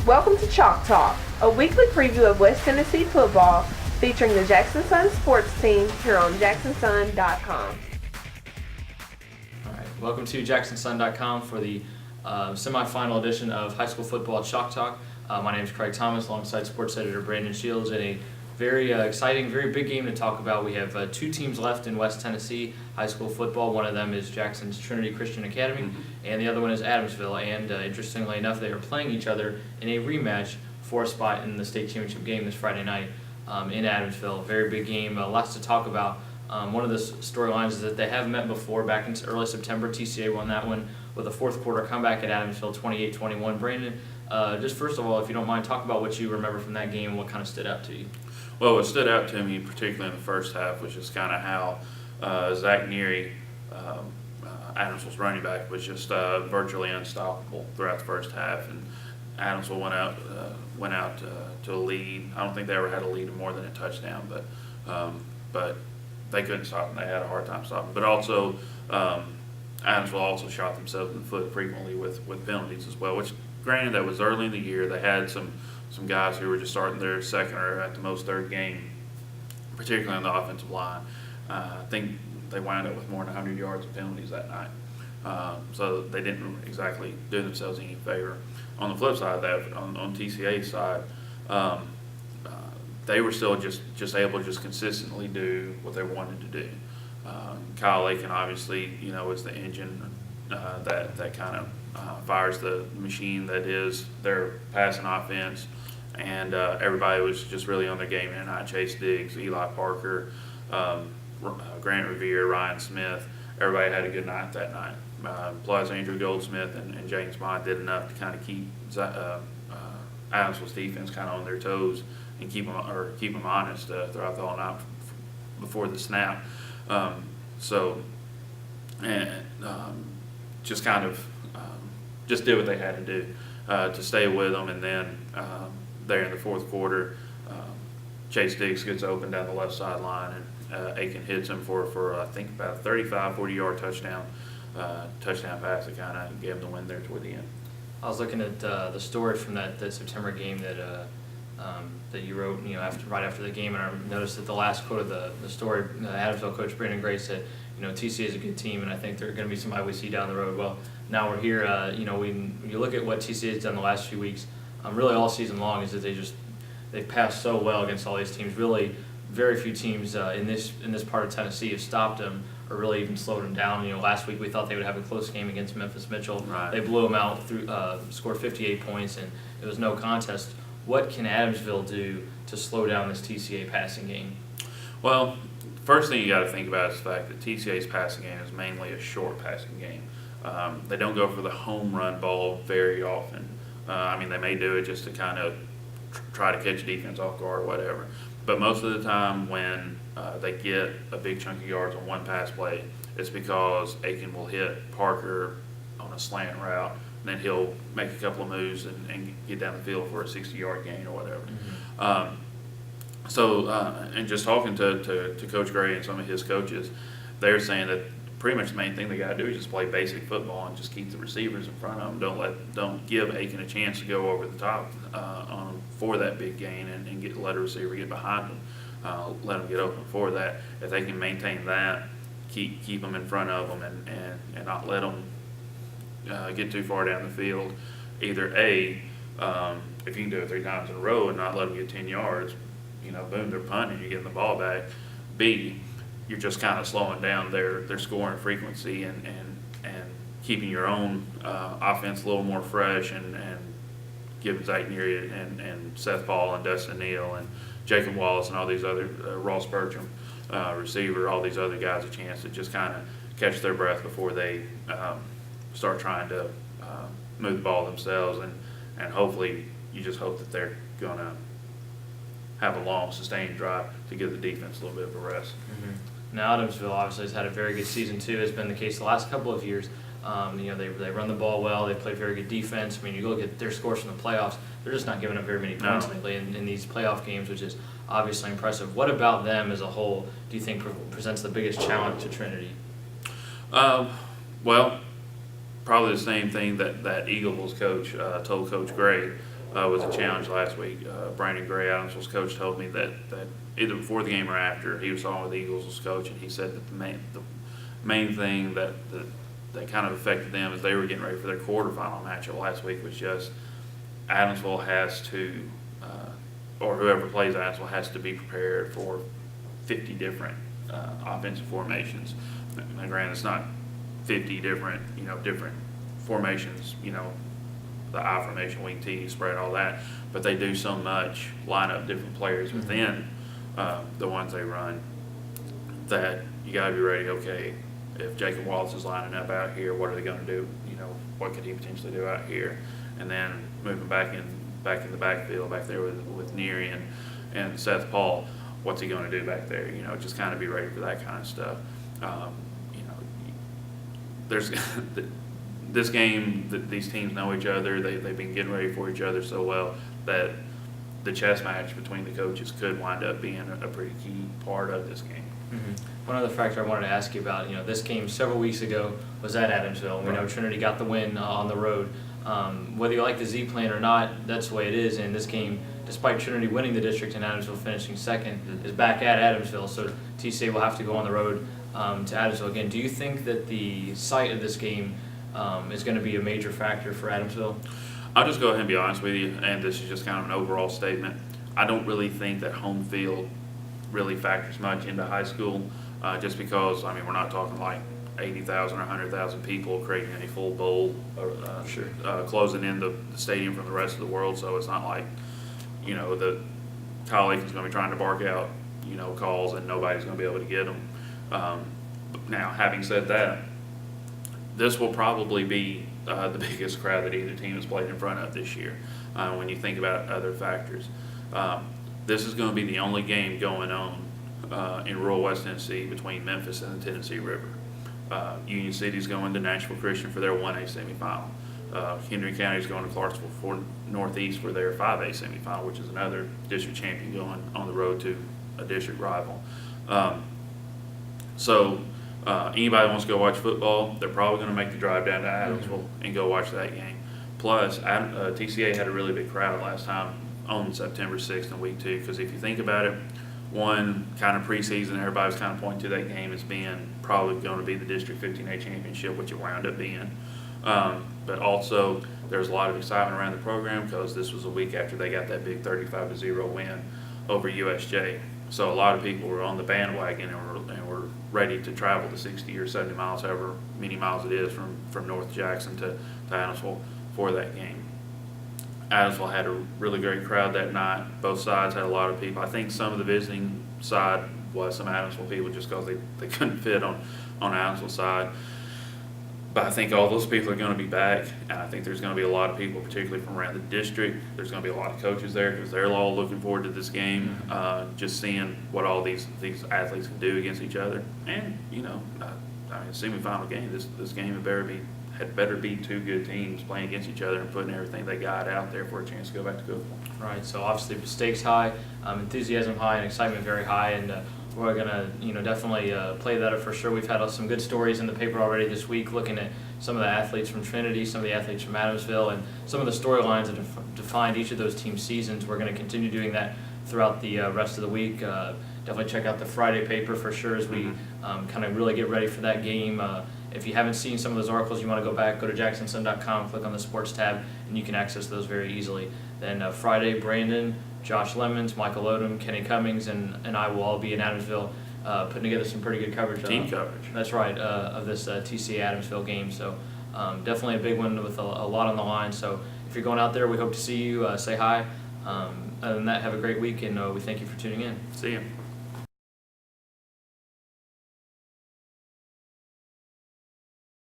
Welcome to Chalk Talk, a weekly preview of West Tennessee football featuring the Jackson Sun sports team here on jacksonsun.com. All right, welcome to jacksonsun.com for the semifinal edition of high school football Chalk Talk. My name is Craig Thomas, alongside sports editor Brandon Shields, and a very exciting, very big game to talk about. We have two teams left in West Tennessee high school football. One of them is Jackson's Trinity Christian Academy, and the other one is Adamsville. And interestingly enough, they are playing each other in a rematch for a spot in the state championship game this Friday night in Adamsville. Very big game, lots to talk about. One of the storylines is that they have met before back in early September. TCA won that one with a fourth quarter comeback at Adamsville, 28-21. Brandon, just first of all, if you don't mind, talk about what you remember from that game and what kind of stood out to you. Well, what stood out to me, particularly in the first half, was just kind of how Zach Neary, Adamsville's running back, was just virtually unstoppable throughout the first half. And Adamsville went out to a lead. I don't think they ever had a lead of more than a touchdown, but they couldn't stop them. They had a hard time stopping. But also, Adamsville also shot themselves in the foot frequently with penalties as well, which, granted, that was early in the year. They had some guys who were just starting their second or at the most third game, particularly on the offensive line. I think they wound up with more than 100 yards of penalties that night. So they didn't exactly do themselves any favor. On the flip side of that, on TCA's side, they were still just able to just consistently do what they wanted to do. Kyle Aiken, obviously, is the engine that kind of fires the machine that is their passing offense. And everybody was just really on their game tonight. Chase Diggs, Eli Parker, Grant Revere, Ryan Smith. Everybody had a good night that night. Plus, Andrew Goldsmith and James Bond did enough to kind of keep Adamsville's defense kind of on their toes and keep them honest throughout the whole night before the snap. Just kind of just did what they had to do to stay with them. And then there in the fourth quarter, Chase Diggs gets open down the left sideline, and Aiken hits him for I think about a 40-yard touchdown pass that kind of gave them the win there toward the end. I was looking at the story from that September game that you wrote, right after the game, and I noticed that the last quote of the story, Adamsville coach Brandon Gray said, TCA is a good team, and I think they're going to be somebody we see down the road. Well, now we're here. When you look at what TCA has done the last few weeks, really all season long, is that they've passed so well against all these teams. Really, very few teams in this part of Tennessee have stopped them or really even slowed them down. Last week we thought they would have a close game against Memphis Mitchell. Right. They blew them out, scored 58 points, and it was no contest. What can Adamsville do to slow down this TCA passing game? Well, first thing you got to think about is the fact that TCA's passing game is mainly a short passing game. They don't go for the home run ball very often. They may do it just to kind of try to catch defense off guard or whatever. But most of the time when they get a big chunk of yards on one pass play, it's because Aiken will hit Parker on a slant route, and then he'll make a couple of moves and get down the field for a 60-yard gain or whatever. And just talking to Coach Gray and some of his coaches, they're saying that pretty much the main thing they got to do is just play basic football and just keep the receivers in front of them. Don't give Aiken a chance to go over the top on them for that big gain and let a receiver get behind them. Let them get open for that. If they can maintain that, keep them in front of them and not let them get too far down the field. Either A, if you can do it 3 times in a row and not let them get 10 yards, boom, they're punting, you're getting the ball back. B, you're just kind of slowing down their scoring frequency and keeping your own offense a little more fresh and giving Zach Neary and Seth Paul and Dustin Neal and Jacob Wallace and all these other, Ross Bertram, receiver, all these other guys a chance to just kind of catch their breath before they start trying to move the ball themselves. And hopefully you just hope that they're going to have a long, sustained drive to give the defense a little bit of a rest. Now, Adamsville obviously has had a very good season too. It's been the case the last couple of years. They run the ball well. They play very good defense. You look at their scores from the playoffs, they're just not giving up very many points lately in these playoff games, which is obviously impressive. What about them as a whole do you think presents the biggest challenge to Trinity? Well, probably the same thing that Eagles coach told Coach Gray. was a challenge last week. Brandon Gray, Adamsville's coach, told me that either before the game or after, he was talking with the Eagles' coach, and he said that the main thing that kind of affected them as they were getting ready for their quarterfinal matchup last week was just Adamsville has to, or whoever plays Adamsville has to be prepared for 50 different offensive formations. Now, granted, it's not 50 different formations, the I formation, wing T, spread, all that, but they do so much, line up different players within the ones they run, that you got to be ready. Okay, if Jacob Wallace is lining up out here, what are they going to do? What could he potentially do out here? And then moving back in the backfield, back there with Neary and Seth Paul, what's he going to do back there? Just kind of be ready for that kind of stuff. There's this game, these teams know each other. They've been getting ready for each other so well that the chess match between the coaches could wind up being a pretty key part of this game. Mm-hmm. One other factor I wanted to ask you about, this game several weeks ago was at Adamsville. We know Trinity got the win on the road. Whether you like the Z plan or not, that's the way it is. And this game, despite Trinity winning the district and Adamsville finishing second, is back at Adamsville. So TSSAA will have to go on the road to Adamsville again. Do you think that the site of this game is going to be a major factor for Adamsville? I'll just go ahead and be honest with you, and this is just kind of an overall statement. I don't really think that home field really factors much into high school, just because, we're not talking like 80,000 or 100,000 people creating a full bowl, closing in the stadium from the rest of the world, so it's not like, the colleague is going to be trying to bark out, calls and nobody's going to be able to get them. Now, having said that, this will probably be the biggest crowd that either team has played in front of this year when you think about other factors. This is going to be the only game going on in rural West Tennessee between Memphis and the Tennessee River. Union City is going to Nashville Christian for their 1A semifinal. Henry County is going to Clarksville for Northeast for their 5A semifinal, which is another district champion going on the road to a district rival. So anybody wants to go watch football, they're probably going to make the drive down to Adamsville and go watch that game. Plus, TCA had a really big crowd last time on September 6th in week 2, because if you think about it, one kind of preseason, everybody's kind of pointing to that game as being probably going to be the District 15A championship, which it wound up being. But also, there's a lot of excitement around the program because this was a week after they got that big 35-0 win over USJ. So a lot of people were on the bandwagon and were ready to travel the 60 or 70 miles, however many miles it is from North Jackson to Adamsville for that game. Adamsville had a really great crowd that night. Both sides had a lot of people. I think some of the visiting side was some Adamsville people just because they couldn't fit on Adamsville side. But I think all those people are going to be back, and I think there's going to be a lot of people, particularly from around the district. There's going to be a lot of coaches there because they're all looking forward to this game, just seeing what all these athletes can do against each other. And, semifinal game, this game had better be two good teams playing against each other and putting everything they got out there for a chance to go back to good football. Right, so obviously the stakes high, enthusiasm high, and excitement very high, and we're going to definitely play that up for sure. We've had some good stories in the paper already this week looking at some of the athletes from Trinity, some of the athletes from Adamsville, and some of the storylines that defined each of those team seasons. We're going to continue doing that throughout the rest of the week. Definitely check out the Friday paper for sure as we kind of really get ready for that game. If you haven't seen some of those articles, you want to go back, go to jacksonsun.com, click on the sports tab, and you can access those very easily. Then Friday, Brandon, Josh Lemons, Michael Odom, Kenny Cummings, and I will all be in Adamsville putting together some pretty good coverage. Team coverage. That's right, of this TCA Adamsville game. So definitely a big one with a lot on the line. So if you're going out there, we hope to see you. Say hi. Other than that, have a great week, and we thank you for tuning in. See you.